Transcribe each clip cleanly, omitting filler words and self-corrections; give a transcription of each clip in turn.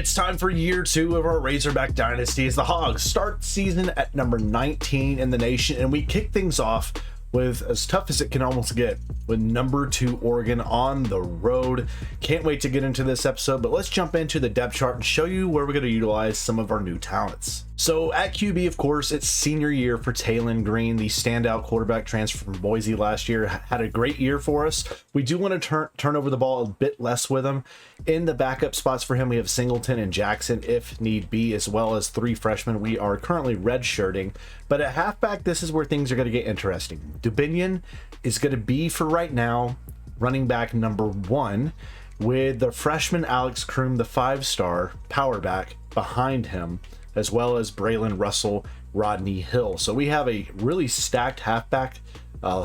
It's time for year 2 of our Razorback Dynasty as the Hogs start season at number 19 in the nation, and we kick things off with as tough as it can almost get with number 2 Oregon on the road. Can't wait to get into this episode, but let's jump into the depth chart and show you where we're going to utilize some of our new talents. So at QB, of course, it's senior year for Taylon Green, the standout quarterback transfer from Boise last year. Had a great year for us. We do want to turn over the ball a bit less with him. In the backup spots for him, we have Singleton and Jackson if need be, as well as 3 freshmen we are currently redshirting. But at halfback, this is where things are going to get interesting. Dubinion is going to be, for right now, running back number 1, with the freshman Alex Kroom, the 5-star power back, behind him, as well as Braylon Russell, Rodney Hill. So we have a really stacked halfback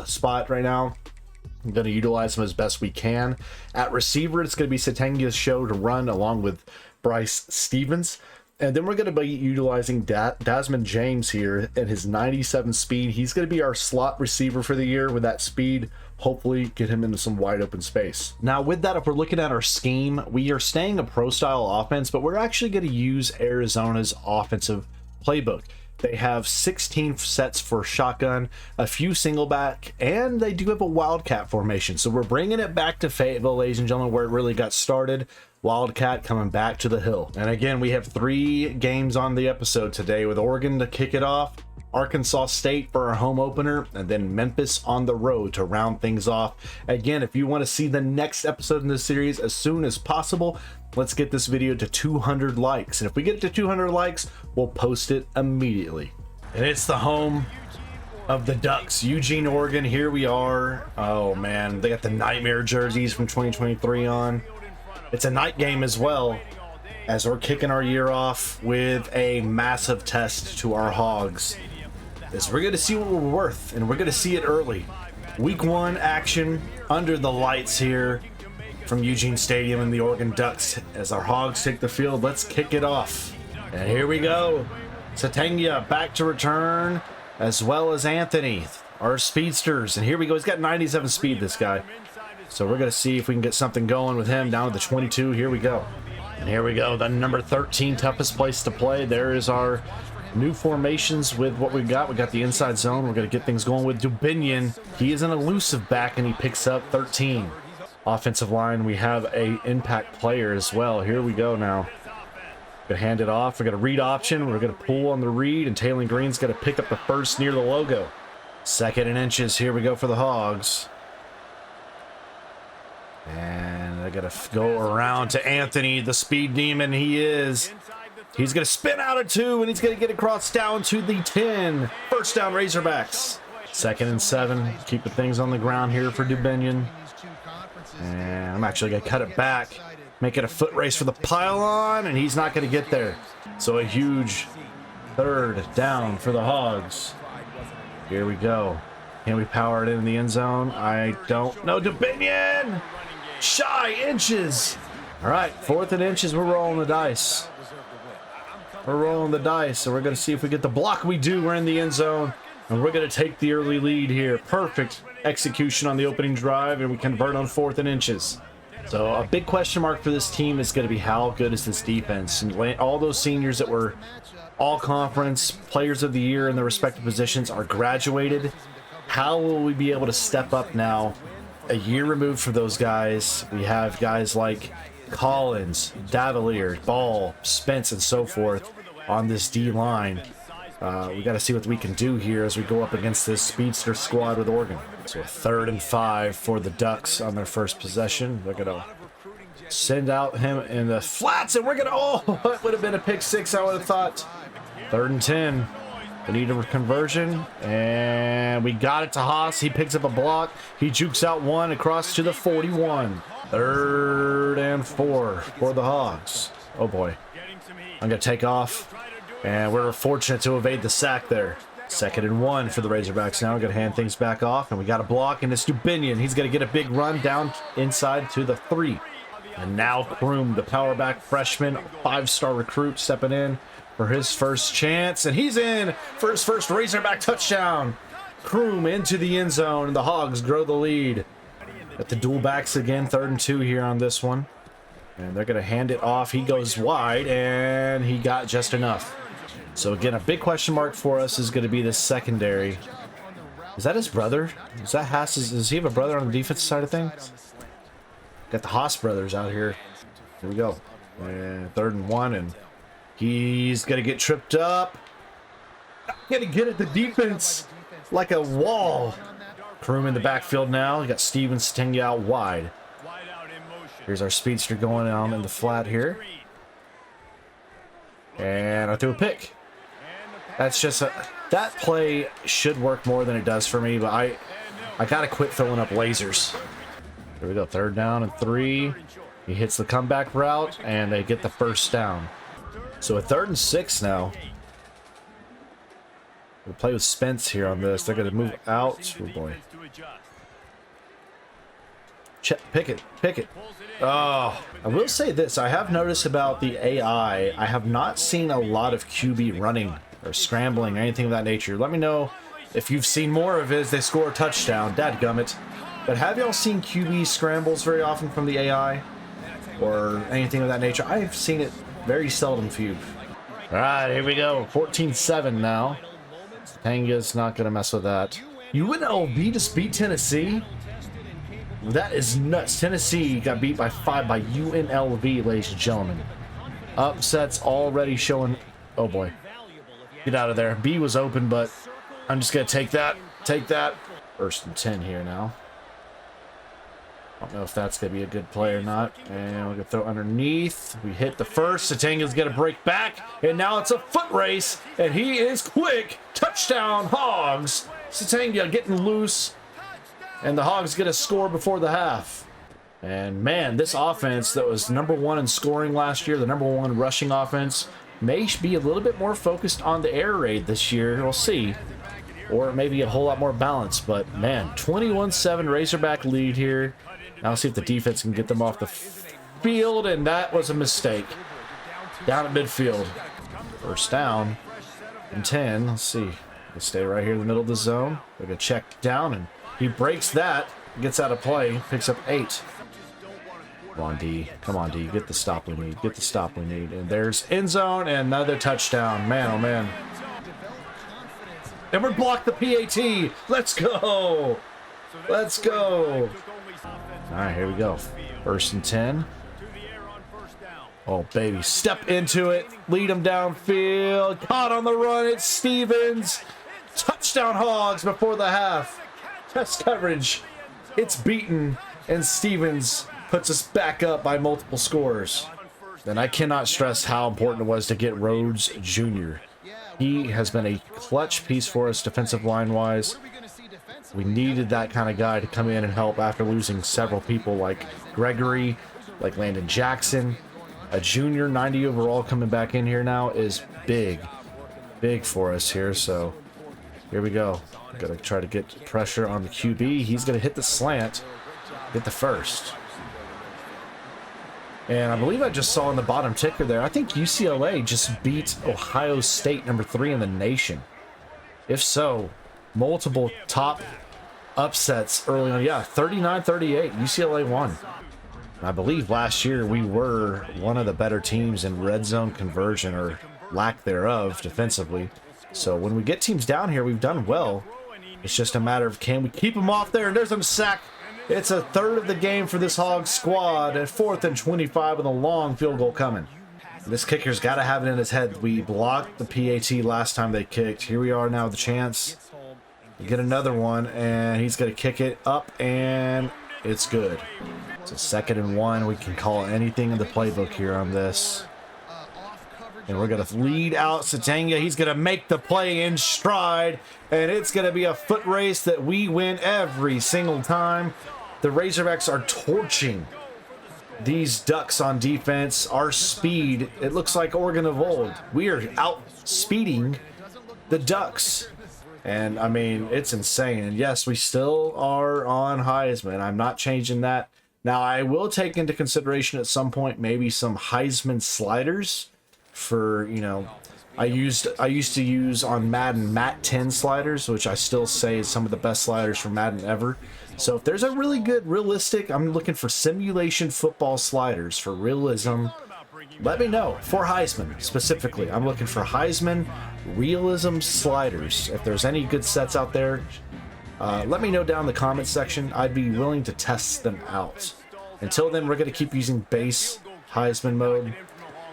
spot right now. I'm going to utilize them as best we can. At receiver, it's going to be Satengia's show to run along with Bryce Stevens. And then we're going to be utilizing Desmond James here at his 97 speed. He's going to be our slot receiver for the year. With that speed, hopefully get him into some wide open space. Now with that, if we're looking at our scheme, we are staying a pro style offense, but we're actually going to use Arizona's offensive playbook. They have 16 sets for shotgun, a few single back, and they do have a wildcat formation. So we're bringing it back to Fayetteville, ladies and gentlemen, where it really got started. Wildcat coming back to the hill. And again, we have 3 games on the episode today, with Oregon to kick it off, Arkansas State for our home opener, and then Memphis on the road to round things off. Again, if you want to see the next episode in this series as soon as possible, let's get this video to 200 likes. And if we get it to 200 likes, we'll post it immediately. And it's the home of the Ducks, Eugene, Oregon. Here we are. Oh man, they got the nightmare jerseys from 2023 on. It's a night game as well, as we're kicking our year off with a massive test to our Hogs. As we're going to see what we're worth, and we're going to see it early. Week 1 action under the lights here from Eugene Stadium and the Oregon Ducks as our Hogs take the field. Let's kick it off. And here we go. Satengia back to return, as well as Anthony, our speedsters. And here we go. He's got 97 speed, this guy. So we're going to see if we can get something going with him down to the 22. Here we go. And here we go. The number 13 toughest place to play. There is our new formations with what we've got. We got the inside zone. We're going to get things going with Dubinion. He is an elusive back, and he picks up 13. Offensive line, we have a impact player as well. Here we go now. Gonna hand it off. We're gonna read option. We're gonna pull on the read, and Taylon Green's gonna pick up the first near the logo. 2nd and inches. Here we go for the Hogs. And I gotta go around to Anthony, the speed demon he is. He's gonna spin out at 2, and he's gonna get across down to the 10. First down, Razorbacks. 2nd and 7. Keeping things on the ground here for Dubinion. And I'm actually gonna cut it back, make it a foot race for the pylon, and he's not gonna get there. So a huge 3rd down for the Hogs. Here we go. Can we power it in the end zone? I don't know. Dubinion! Shy inches. All right, 4th and inches. We're rolling the dice. We're rolling the dice, and we're going to see if we get the block. We do. We're in the end zone, and we're going to take the early lead here. Perfect execution on the opening drive, and we convert on 4th and inches. So a big question mark for this team is going to be how good is this defense? And all those seniors that were all conference players of the year in their respective positions are graduated. How will we be able to step up now? A year removed from those guys, we have guys like Collins, Davalier, Ball, Spence, and so forth on this D-line. We got to see what we can do here as we go up against this speedster squad with Oregon. So a 3rd and 5 for the Ducks on their first possession. They're going to send out him in the flats, and we're going to, oh, it would have been a pick 6, I would have thought. 3rd and 10. We need a conversion, and we got it to Haas. He picks up a block. He jukes out 1 across to the 41. 3rd and 4 for the Hogs. Oh boy. I'm going to take off, and we're fortunate to evade the sack there. 2nd and 1 for the Razorbacks now. We're going to hand things back off, and we got a block, and it's Dubinion. He's going to get a big run down inside to the 3. And now Kroom, the power back freshman, 5-star recruit, stepping in for his first chance, and he's in for his first Razorback touchdown. Kroom into the end zone, and the Hogs grow the lead. At the dual backs again, 3rd and 2 here on this one. And they're going to hand it off. He goes wide, and he got just enough. So again, a big question mark for us is going to be the secondary. Is that his brother? Is that Haas's? Does he have a brother on the defensive side of things? Got the Haas brothers out here. Here we go. And 3rd and 1, and he's going to get tripped up. Going to get at the defense like a wall. Kroom in the backfield now. You got Steven Stengia out wide. Here's our speedster going on in the flat here. And I threw a pick. That's just a... That play should work more than it does for me, but I got to quit throwing up lasers. Here we go. 3rd down and 3. He hits the comeback route, and they get the 1st down. So a 3rd and 6 now. We'll play with Spence here on this. They're going to move out. Oh, boy. Pick it. Oh, I will say this. I have noticed about the AI, I have not seen a lot of QB running or scrambling or anything of that nature. Let me know if you've seen more of it as they score a touchdown. Dadgummit. But have y'all seen QB scrambles very often from the AI or anything of that nature? I've seen it very seldom few. All right, here we go. 14-7 now. Tanga's not going to mess with that. UNLV just beat Tennessee? That is nuts. Tennessee got beat by 5 by UNLV, ladies and gentlemen. Upsets already showing. Oh, boy. Get out of there. B was open, but I'm just going to take that. Take that. 1st and 10 here now. I don't know if that's going to be a good play or not. And we're going to throw underneath. We hit the 1st. Satanga's going to break back. And now it's a foot race. And he is quick. Touchdown, Hogs. Satanga getting loose. And the Hogs get a score before the half. And man, this offense that was #1 in scoring last year, the #1 rushing offense, may be a little bit more focused on the air raid this year. We'll see. Or maybe a whole lot more balanced. But man, 21-7 Razorback lead here. Now let's see if the defense can get them off the field. And that was a mistake. Down at midfield. 1st down and 10. Let's see. We'll stay right here in the middle of the zone. We're going to check down, and he breaks that, gets out of play, picks up 8. Come on, D. Come on, D. Get the stop we need. Get the stop we need. And there's end zone and another touchdown. Man, oh, man. And we're blocked the PAT. Let's go. Let's go. All right, here we go. 1st and 10. Oh, baby. Step into it. Lead him downfield. Caught on the run. It's Stevens. Touchdown Hogs before the half. Test coverage. It's beaten. And Stevens puts us back up by multiple scores. And I cannot stress how important it was to get Rhodes Jr. He has been a clutch piece for us defensive line-wise. We needed that kind of guy to come in and help after losing several people like Gregory, like Landon Jackson. A junior 90 overall coming back in here now is big for us here. So here we go. Gotta try to get pressure on the QB. He's gonna hit the slant, get the 1st. And I believe I just saw in the bottom ticker there, I think UCLA just beat Ohio State, #3 in the nation. If so, multiple top upsets early on. Yeah, 39-38, UCLA won. I believe last year we were one of the better teams in red zone conversion, or lack thereof, defensively. So when we get teams down here, we've done well. It's just a matter of, can we keep them off there? And there's a sack. It's a 3rd of the game for this Hogs squad at 4th and 25 with a long field goal coming. This kicker's got to have it in his head. We blocked the PAT last time they kicked. Here we are now with the chance to get another one, and he's going to kick it up, and it's good. It's a 2nd and 1. We can call anything in the playbook here on this. And we're going to lead out Satanga. He's going to make the play in stride, and it's going to be a foot race that we win every single time. The Razorbacks are torching these Ducks on defense. Our speed, it looks like Oregon of old. We are out speeding the Ducks. And, I mean, it's insane. And, yes, we still are on Heisman. I'm not changing that. Now, I will take into consideration at some point maybe some Heisman sliders for, you know, I used to use on Madden Mat 10 sliders, which I still say is some of the best sliders for Madden ever. So if there's a really good realistic, I'm looking for simulation football sliders for realism, let me know. For Heisman specifically, I'm looking for Heisman realism sliders. If there's any good sets out there, let me know down in the comments section. I'd be willing to test them out. Until then, we're going to keep using base Heisman mode,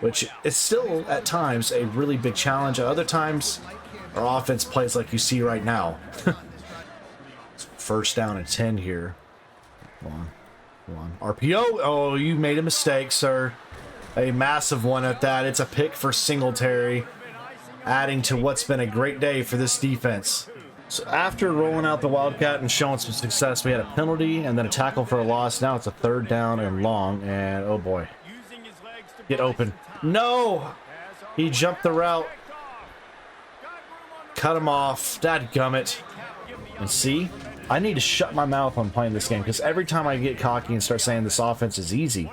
which is still at times a really big challenge. At other times, our offense plays like you see right now. First down and 10 here. Come on. RPO. Oh, you made a mistake, sir. A massive one at that. It's a pick for Singletary, adding to what's been a great day for this defense. So after rolling out the Wildcat and showing some success, we had a penalty and then a tackle for a loss. Now it's a third down and long, and oh boy. Get open. No! He jumped the route. Cut him off. Dadgummit. And see, I need to shut my mouth on playing this game, because every time I get cocky and start saying this offense is easy,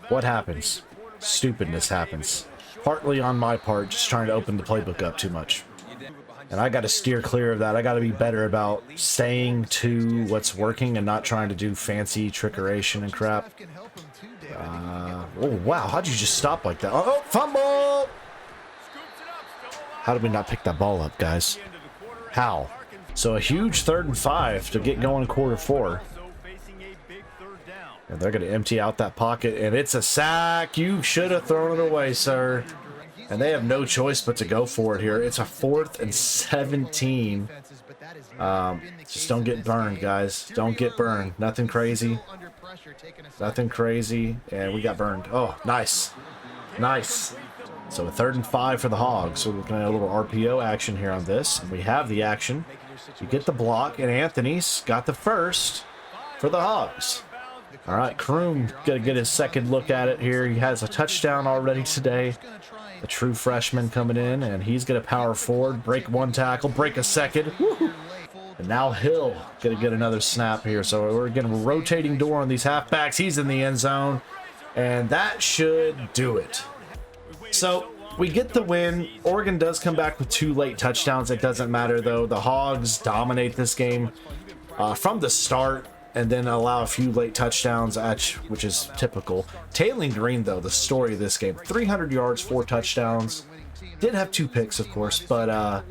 what happens? Stupidness happens. Partly on my part, just trying to open the playbook up too much. And I got to steer clear of that. I got to be better about staying to what's working and not trying to do fancy trickeration and crap. Oh, wow. How'd you just stop like that? Oh, fumble! How did we not pick that ball up, guys? How? So a huge 3rd and 5 to get going quarter 4. And they're going to empty out that pocket, and it's a sack. You should have thrown it away, sir. And they have no choice but to go for it here. It's a 4th and 17. Just don't get burned, guys. Don't get burned. Nothing crazy. Nothing crazy. And we got burned. Oh, nice. Nice. So a 3rd and 5 for the Hogs. So we're looking at a little RPO action here on this. And we have the action. You get the block, and Anthony's got the first for the Hogs. All right, Kroom gonna get his second look at it here. He has a touchdown already today. The true freshman coming in, and he's gonna power forward, break one tackle, break a second. Woo! And now Hill gonna get another snap here. So we're getting a rotating door on these halfbacks. He's in the end zone, and that should do it. So we get the win. Oregon does come back with 2 late touchdowns. It doesn't matter though. The Hogs dominate this game from the start, and then allow a few late touchdowns, which is typical. Taylen Green, though, the story of this game. 300 yards, 4 touchdowns. Did have 2 picks, of course, but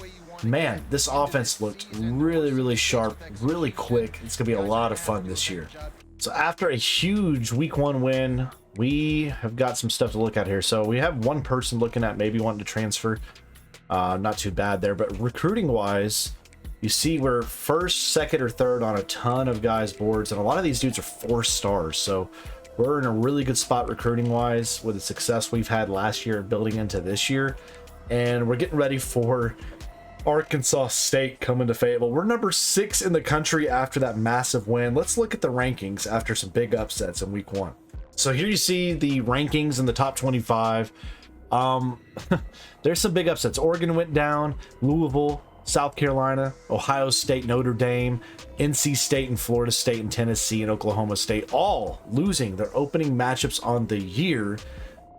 man, this offense looked really, really sharp, really quick. It's going to be a lot of fun this year. So after a huge week 1 win, we have got some stuff to look at here. So we have one person looking at maybe wanting to transfer. Not too bad there, but recruiting-wise, you see we're 1st, 2nd, or 3rd on a ton of guys' boards, and a lot of these dudes are 4 stars. So we're in a really good spot recruiting-wise with the success we've had last year building into this year. And we're getting ready for Arkansas State coming to Fayetteville. We're number 6 in the country after that massive win. Let's look at the rankings after some big upsets in week 1. So here you see the rankings in the top 25. There's some big upsets. Oregon went down, Louisville, South Carolina, Ohio State, Notre Dame, NC State, and Florida State, and Tennessee, and Oklahoma State, all losing their opening matchups on the year,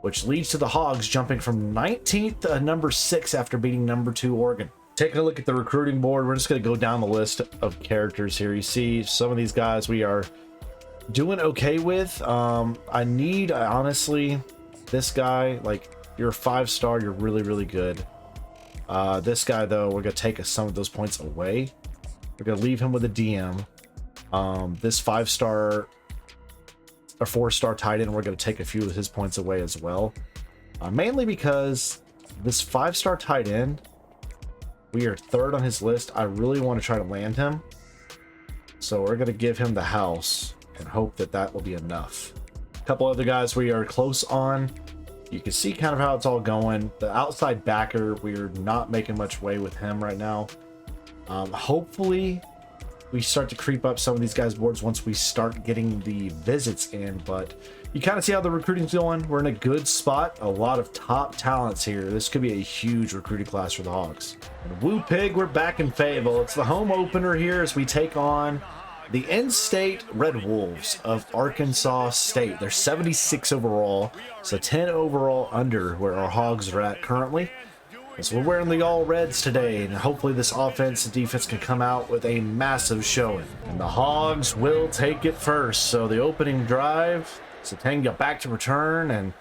which leads to the Hogs jumping from 19th to number 6 after beating number 2 Oregon. Taking a look at the recruiting board, we're just going to go down the list of characters here. You see some of these guys we are doing okay with. Honestly, this guy, like, you're a 5-star, you're really, really good. This guy, though, we're going to take some of those points away. We're going to leave him with a DM. This 5-star or 4-star tight end, we're going to take a few of his points away as well. Mainly because this 5-star tight end, we are 3rd on his list. I really want to try to land him. So we're going to give him the house and hope that that will be enough. A couple other guys we are close on. You can see kind of how it's all going. The outside backer, we're not making much way with him right now. Hopefully, we start to creep up some of these guys' boards once we start getting the visits in. But you kind of see how the recruiting's going. We're in a good spot. A lot of top talents here. This could be a huge recruiting class for the Hogs. And Woo Pig, we're back in Fayetteville. It's the home opener here as we take on the in-state Red Wolves of Arkansas State. They're 76 overall, so 10 overall under where our Hogs are at currently. So we're wearing the all reds today, and hopefully this offense and defense can come out with a massive showing. And the Hogs will take it first. So the opening drive, Satanga back to return, and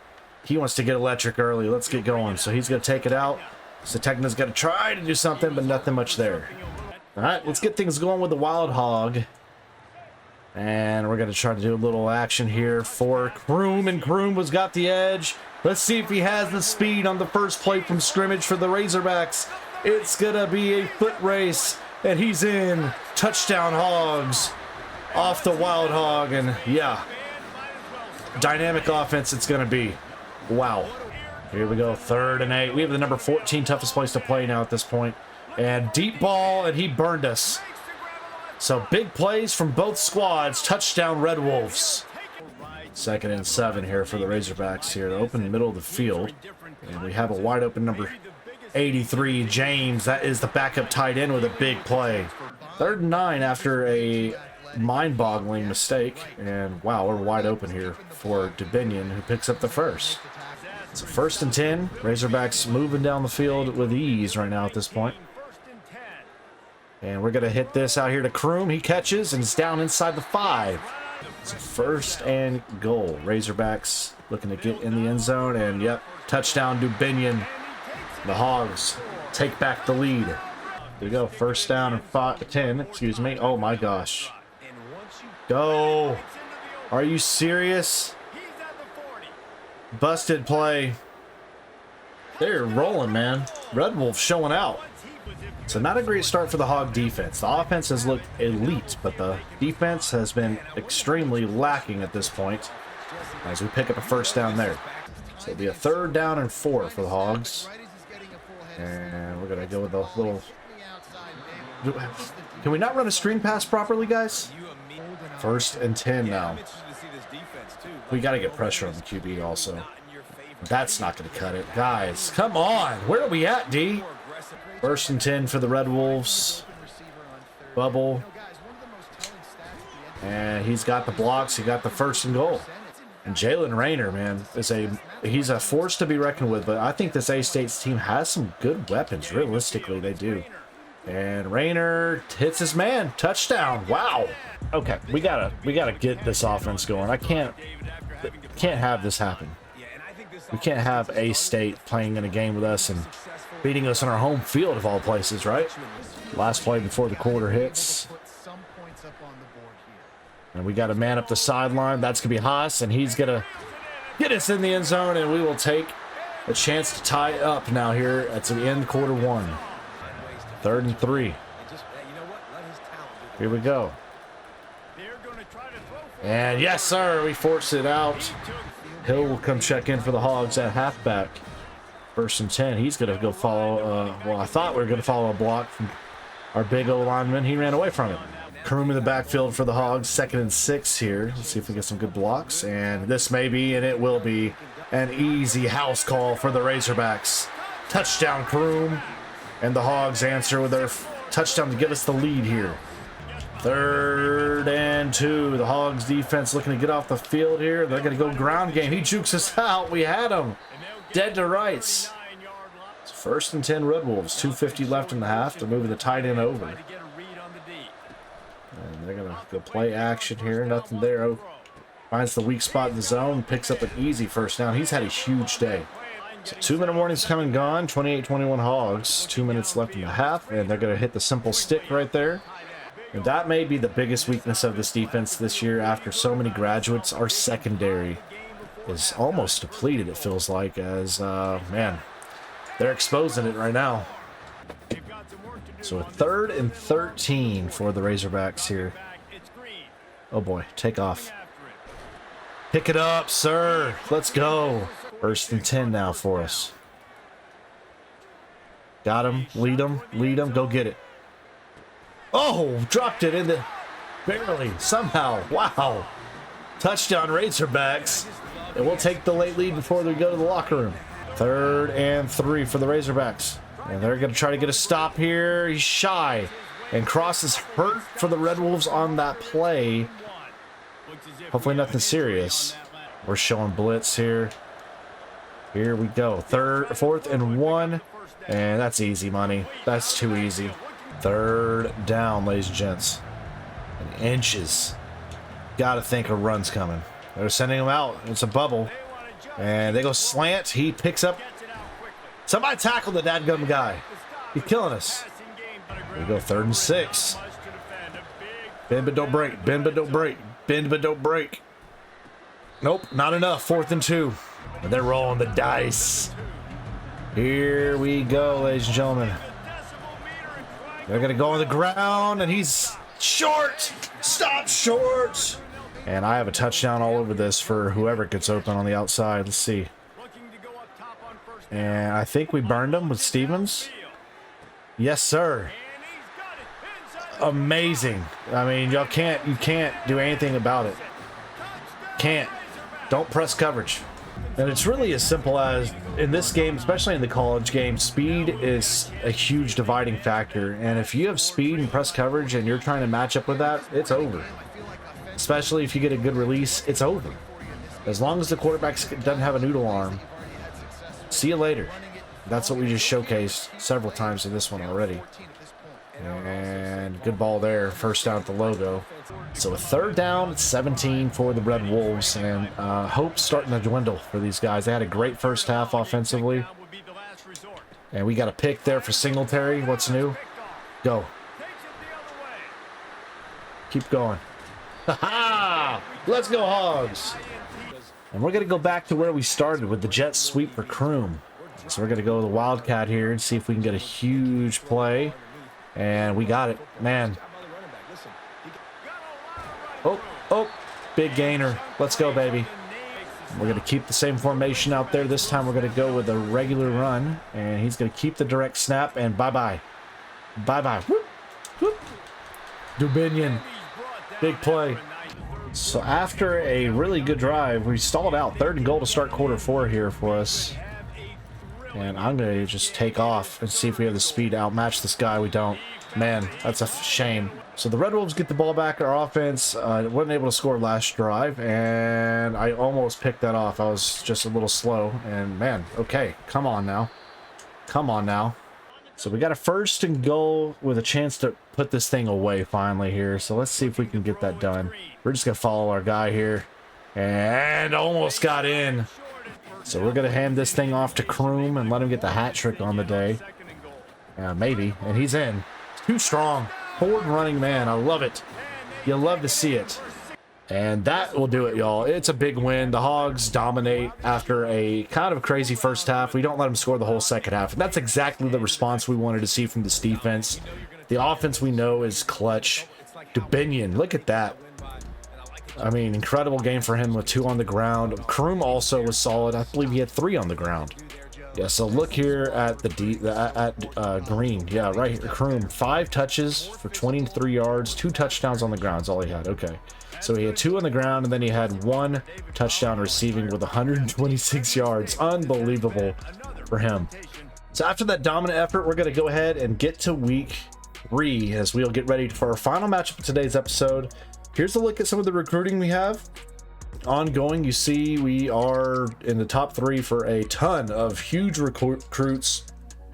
he wants to get electric early. Let's get going. So he's going to take it out. Satanga's got to try to do something, but nothing much there. All right, let's get things going with the Wild Hog. And we're going to try to do a little action here for Kroom, and Kroom has got the edge. Let's see if he has the speed on the first play from scrimmage for the Razorbacks. It's going to be a foot race, and he's in. Touchdown Hogs off the Wild Hog, and yeah, dynamic offense it's going to be. Wow. Here we go, 3rd and 8. We have the number 14 toughest place to play now at this point. And deep ball, and he burned us. So big plays from both squads. Touchdown Red Wolves. 2nd and 7 here for the Razorbacks here. Open middle of the field. And we have a wide open number 83, James. That is the backup tight end with a big play. 3rd and 9 after a mind-boggling mistake. And wow, we're wide open here for Dubinion, who picks up the first. So 1st and 10. Razorbacks moving down the field with ease right now at this point. And we're going to hit this out here to Kroom. He catches and it's down inside the 5. So 1st and goal. Razorbacks looking to get in the end zone. And yep, touchdown Dubinion. The Hogs take back the lead. Here we go. 1st down and 10. Excuse me. Oh my gosh. Go. Are you serious? Busted play. They're rolling, man. Red Wolf showing out. So not a great start for the Hog defense. The offense has looked elite, but the defense has been extremely lacking at this point as we pick up a 1st down there. So it'll be a 3rd down and 4 for the Hogs. And we're going to go with a little... Can we not run a screen pass properly, guys? 1st and 10 now. We got to get pressure on the QB also. That's not going to cut it. Guys, come on. Where are we at, D? 1st and 10 for the Red Wolves. Bubble. And he's got the blocks. He got the 1st and goal. And Jalen Rayner, man, he's a force to be reckoned with. But I think this A-State's team has some good weapons. Realistically, they do. And Rayner hits his man. Touchdown. Wow. Okay, we gotta get this offense going. I can't have this happen. We can't have A-State playing in a game with us and beating us on our home field of all places, right? Last play before the quarter hits. And we got to man up the sideline. That's going to be Haas, and he's going to get us in the end zone, and we will take a chance to tie up now here at the end quarter 1. 3rd and 3. Here we go. And yes, sir, we forced it out. Hill will come check in for the Hogs at halfback. 1st and 10. He's going to go follow, well, I thought we were going to follow a block from our big O lineman. He ran away from it. Kroom in the backfield for the Hogs. 2nd and 6 here. Let's see if we get some good blocks. And this may be, and it will be, an easy house call for the Razorbacks. Touchdown, Kroom. And the Hogs answer with their touchdown to give us the lead here. 3rd and 2. The Hogs defense looking to get off the field here. They're going to go ground game. He jukes us out. We had him. Dead to rights. It's 1st and 10 Red Wolves. 2:50 left in the half. They're moving the tight end over. And they're going to go play action here. Nothing there. Finds the weak spot in the zone. Picks up an easy 1st down. He's had a huge day. So 2-minute warning's come and gone. 28-21 Hogs. 2 minutes left in the half. And they're going to hit the simple stick right there. And that may be the biggest weakness of this defense this year after so many graduates. Our secondary is almost depleted, it feels like, as, man, they're exposing it right now. So a 3rd and 13 for the Razorbacks here. Oh boy, take off. Pick it up, sir. Let's go. 1st and 10 now for us. Got him. Lead him. Lead him. Go get it. Oh, dropped it in the... Barely. Somehow. Wow. Touchdown Razorbacks. And we'll take the late lead before they go to the locker room. 3rd and 3 for the Razorbacks. And they're going to try to get a stop here. He's shy. And Cross is hurt for the Red Wolves on that play. Hopefully nothing serious. We're showing blitz here. Here we go. 4th and 1. And that's easy money. That's too easy. 3rd down, ladies and gents. And inches. Gotta think a run's coming. They're sending him out. It's a bubble. And they go slant. He picks up. Somebody tackle the dadgum guy. He's killing us. Here we go. 3rd and 6. Bend but don't break. Bend but don't break. Bend but don't break. Nope, not enough. 4th and 2. And they're rolling the dice. Here we go, ladies and gentlemen. They're going to go on the ground, and he's short. Stop short. And I have a touchdown all over this for whoever gets open on the outside. Let's see. And I think we burned him with Stevens. Yes, sir. Amazing. I mean, you can't do anything about it. Can't. Don't press coverage. And it's really as simple as, in this game, especially in the college game, speed is a huge dividing factor. And if you have speed and press coverage and you're trying to match up with that, it's over. Especially if you get a good release, it's over. As long as the quarterback doesn't have a noodle arm, see you later. That's what we just showcased several times in this one already. And good ball there. 1st down at the logo. So a 3rd down, it's 17 for the Red Wolves, and hope's starting to dwindle for these guys. They had a great first half offensively, and we got a pick there for Singletary. What's new? Go. Keep going. Ha-ha! Let's go, Hogs! And we're going to go back to where we started with the jet sweep for Kroom. So we're going to go with the Wildcat here and see if we can get a huge play. And we got it. Man. Oh, big gainer. Let's go, baby. We're going to keep the same formation out there. This time we're going to go with a regular run. And he's going to keep the direct snap. And bye-bye. Bye-bye. Whoop, whoop. Dubinion. Big play. So after a really good drive, we stalled out. 3rd and goal to start quarter 4 here for us. And I'm going to just take off and see if we have the speed to outmatch this guy. We don't. Man, that's a shame. So the Red Wolves get the ball back. Our offense wasn't able to score last drive, and I almost picked that off. I was just a little slow, and man, okay, come on now. Come on now. So we got a 1st and goal with a chance to put this thing away finally here. So let's see if we can get that done. We're just going to follow our guy here, and almost got in. So we're going to hand this thing off to Kroom and let him get the hat trick on the day. Maybe. And he's in. Too strong. Forward running man. I love it. You love to see it. And that will do it, y'all. It's a big win. The Hogs dominate after a kind of crazy first half. We don't let them score the whole second half. And that's exactly the response we wanted to see from this defense. The offense we know is clutch. Dubinion. Look at that. I mean, incredible game for him with 2 on the ground. Kroom also was solid. I believe he had 3 on the ground. Yeah, so look here at the Green. Yeah, right here. Kroom, 5 touches for 23 yards, 2 touchdowns on the ground is all he had. Okay. So he had 2 on the ground, and then he had 1 touchdown receiving with 126 yards. Unbelievable for him. So after that dominant effort, we're going to go ahead and get to week 3 as we'll get ready for our final matchup of today's episode. Here's a look at some of the recruiting we have. Ongoing, you see we are in the top 3 for a ton of huge recruits.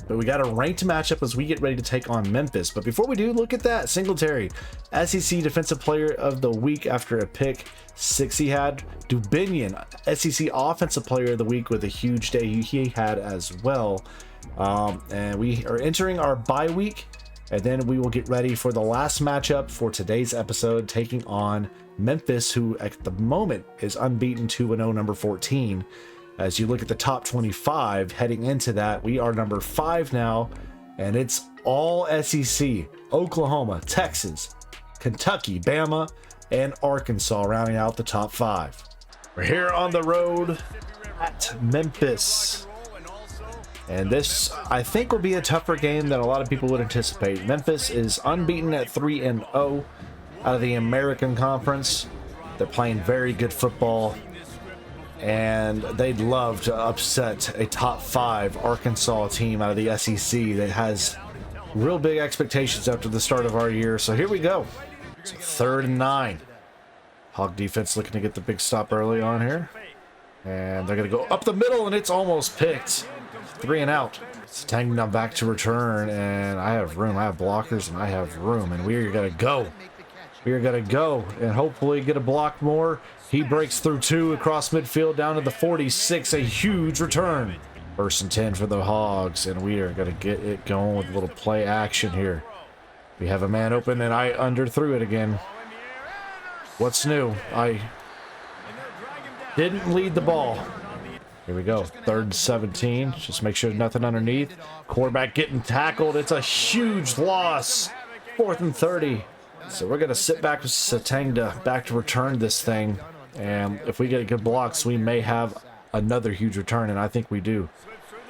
But we got a ranked matchup as we get ready to take on Memphis. But before we do, look at that. Singletary, SEC Defensive Player of the Week after a pick 6 he had. Dubinion, SEC Offensive Player of the Week with a huge day he had as well. And we are entering our bye week. And then we will get ready for the last matchup for today's episode, taking on Memphis, who at the moment is unbeaten 2-0, number 14. As you look at the top 25 heading into that, we are number 5 now, and it's all SEC. Oklahoma, Texas, Kentucky, Bama, and Arkansas rounding out the top 5. We're here on the road at Memphis. And this, I think, will be a tougher game than a lot of people would anticipate. Memphis is unbeaten at 3-0 out of the American Conference. They're playing very good football, and they'd love to upset a top 5 Arkansas team out of the SEC that has real big expectations after the start of our year. So here we go. So 3rd and 9. Hog defense looking to get the big stop early on here. And they're going to go up the middle, and it's almost picked. 3 and out. It's tagging them back to return, and I have room. I have blockers, and I have room, and we are going to go. We are going to go and hopefully get a block more. He breaks through 2 across midfield down to the 46. A huge return. 1st and 10 for the Hogs, and we are going to get it going with a little play action here. We have a man open, and I underthrew it again. What's new? I didn't lead the ball. Here we go. 3rd and 17. Just make sure there's nothing underneath. Quarterback getting tackled. It's a huge loss. 4th and 30. So we're going to sit back with Satanga back to return this thing. And if we get good blocks, we may have another huge return, and I think we do.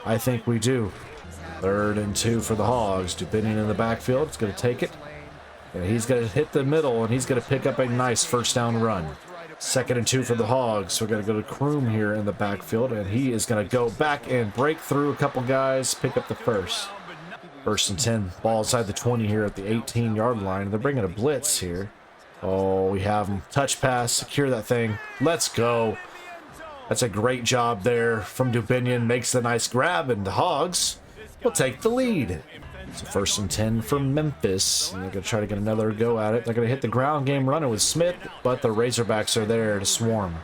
I think we do. 3rd and 2 for the Hogs. Dupinian in the backfield. It's going to take it. And he's going to hit the middle, and he's going to pick up a nice 1st down run. 2nd and 2 for the Hogs. We're going to go to Kroom here in the backfield, and he is going to go back and break through a couple guys, pick up the 1st. 1st and 10. Ball inside the 20 here at the 18-yard line. They're bringing a blitz here. Oh, we have him. Touch pass. Secure that thing. Let's go. That's a great job there from Dupinian. Makes the nice grab, and the Hogs will take the lead. So 1st and 10 for Memphis. And they're going to try to get another go at it. They're going to hit the ground game running with Smith, but the Razorbacks are there to swarm.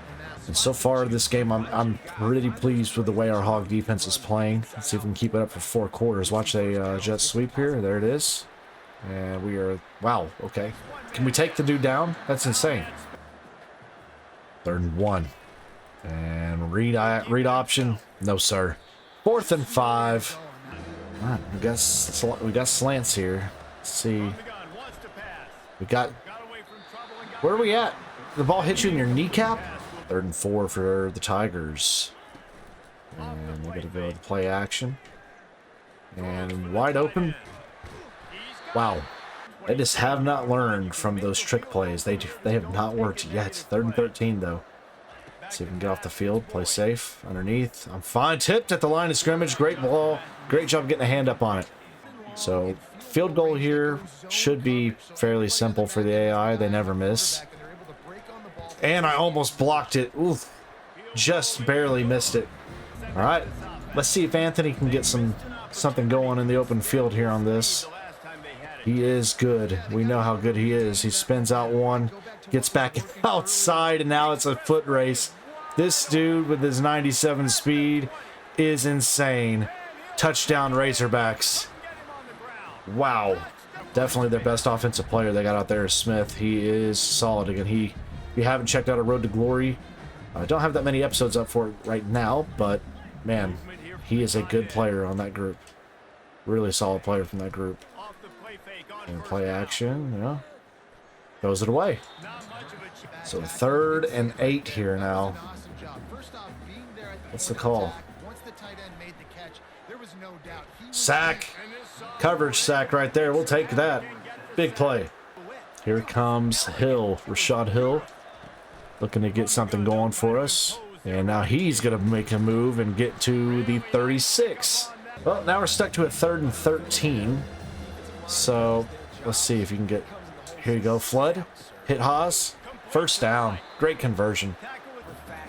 And so far this game, I'm pretty pleased with the way our Hog defense is playing. Let's see if we can keep it up for 4 quarters. Watch a jet sweep here. There it is. And we are... Wow, okay. Can we take the dude down? That's insane. 3rd and 1. And read option. No, sir. 4th and 5. All right, we got slants here. Let's see. We got... Where are we at? The ball hit you in your kneecap? 3rd and 4 for the Tigers. And we're going to go with play action. And wide open. Wow. They just have not learned from those trick plays. They have not worked yet. 3rd and 13, though. See if we can get off the field, play safe, underneath. I'm fine. Tipped at the line of scrimmage. Great ball. Great job getting a hand up on it. So, field goal here should be fairly simple for the AI. They never miss. And I almost blocked it. Oof. Just barely missed it. All right. Let's see if Anthony can get something going in the open field here on this. He is good. We know how good he is. He spins out one, gets back outside, and now it's a foot race. This dude with his 97 speed is insane. Touchdown Razorbacks. Wow. Definitely their best offensive player they got out there is Smith. He is solid. Again, if you haven't checked out A Road to Glory, I don't have that many episodes up for it right now, but man, he is a good player on that group. Really solid player from that group. And play action, yeah. Throws it away. So 3rd and 8 here now. What's the call? Sack. Coverage sack right there. We'll take that. Big play. Here comes Hill. Rashad Hill. Looking to get something going for us. And now he's going to make a move and get to the 36. Well, now we're stuck to a 3rd and 13. So let's see if you can get... Here you go, Flood. Hit Haas. 1st down. Great conversion.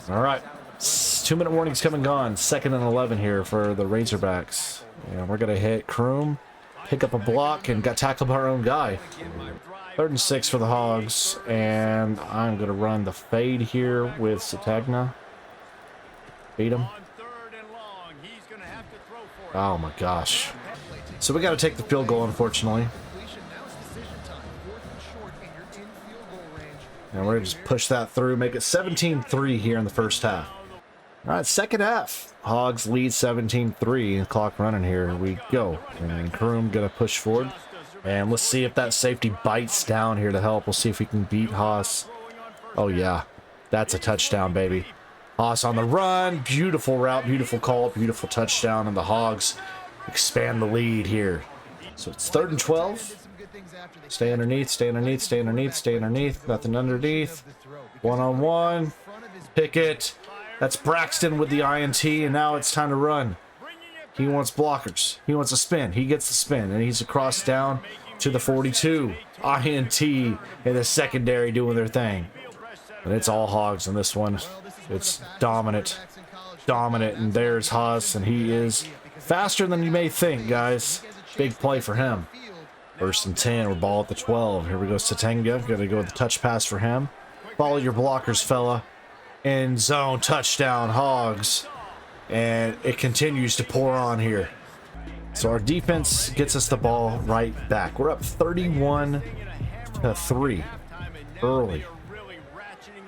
All right. 2-minute warning's come and gone. 2nd and 11 here for the Razorbacks. And we're going to hit Kroom, pick up a block, and got tackled by our own guy. 3rd and 6 for the Hogs. And I'm going to run the fade here with Satagna. Beat him. Oh, my gosh. So we got to take the field goal, unfortunately. And we're going to just push that through, make it 17-3 here in the 1st half. All right, 2nd half. Hogs lead 17-3. Clock running here. We go. And Kroom going to push forward. And let's see if that safety bites down here to help. We'll see if we can beat Haas. Oh, yeah. That's a touchdown, baby. Haas on the run. Beautiful route, beautiful call, beautiful touchdown. And the Hogs expand the lead here. So it's 3rd and 12. Stay underneath, stay underneath, stay underneath, stay underneath. Nothing underneath. One-on-one. Pickett. That's Braxton with the INT, and now it's time to run. He wants blockers. He wants a spin. He gets the spin, and he's across down to the 42. INT in the secondary doing their thing. And it's all Hogs in this one. It's dominant. Dominant, and there's Haas, and he is faster than you may think, guys. Big play for him. First and 10, we're ball at the 12. Here we go, Satenga. Gonna go with the touch pass for him. Follow your blockers, fella. End zone, touchdown, Hogs. And it continues to pour on here. So our defense gets us the ball right back. We're up 31-3 early.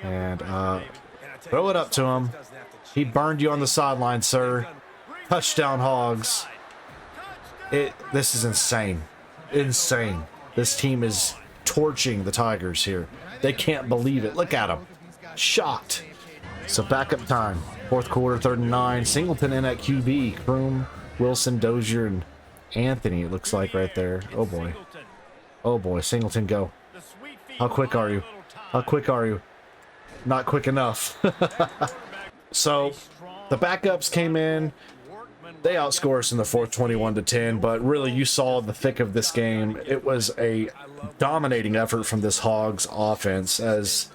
And throw it up to him. He burned you on the sideline, sir. Touchdown, Hogs. This is insane. Insane. This team is torching the Tigers here. They can't believe it. Look at them. Shocked. So backup time. Fourth quarter, 3rd and 9. Singleton in at QB. Kroom, Wilson, Dozier, and Anthony, it looks like right there. Oh boy. Oh boy. Singleton, go. How quick are you? How quick are you? Not quick enough. So the backups came in. They outscored us in the fourth 21-10, but really you saw the thick of this game. It was a dominating effort from this Hogs offense as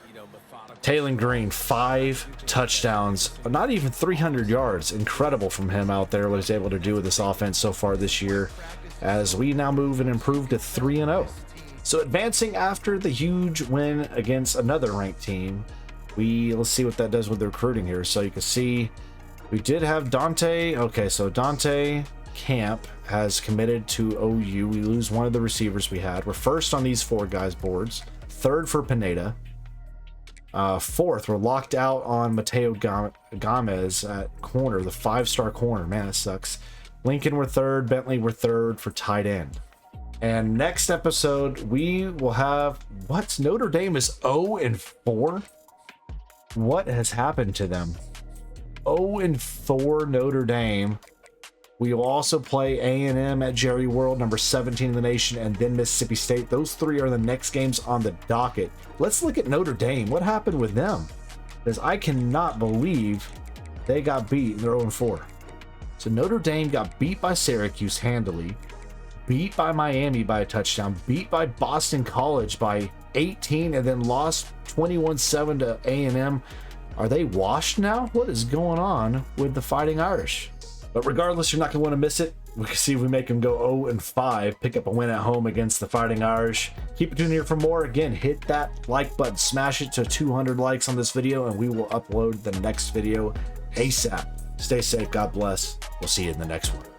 Taylor Green, 5 touchdowns, not even 300 yards. Incredible from him out there, what he's able to do with this offense so far this year as we now move and improve to 3-0. So advancing after the huge win against another ranked team, let's see what that does with the recruiting here. So you can see we did have Dante. Okay, so Dante Camp has committed to OU. We lose one of the receivers we had. We're first on these 4 guys' boards. 3rd for Pineda. 4th, we're locked out on Mateo Gomez at corner, the 5-star corner. Man, that sucks. Lincoln, we're 3rd. Bentley, we're 3rd for tight end. And next episode, we will have... What? Notre Dame is 0-4? What has happened to them? 0-4 Notre Dame. We will also play A&M at Jerry World, number 17 in the nation, and then Mississippi State. Those 3 are the next games on the docket. Let's look at Notre Dame. What happened with them? Because I cannot believe they got beat. They're 0-4. So Notre Dame got beat by Syracuse handily, beat by Miami by a touchdown, beat by Boston College by 18, and then lost 21-7 to A&M. Are they washed now? What is going on with the Fighting Irish? But regardless, you're not going to want to miss it. We can see if we make them go 0-5, pick up a win at home against the Fighting Irish. Keep it tuned here for more. Again, hit that like button, smash it to 200 likes on this video, and we will upload the next video ASAP. Stay safe. God bless. We'll see you in the next one.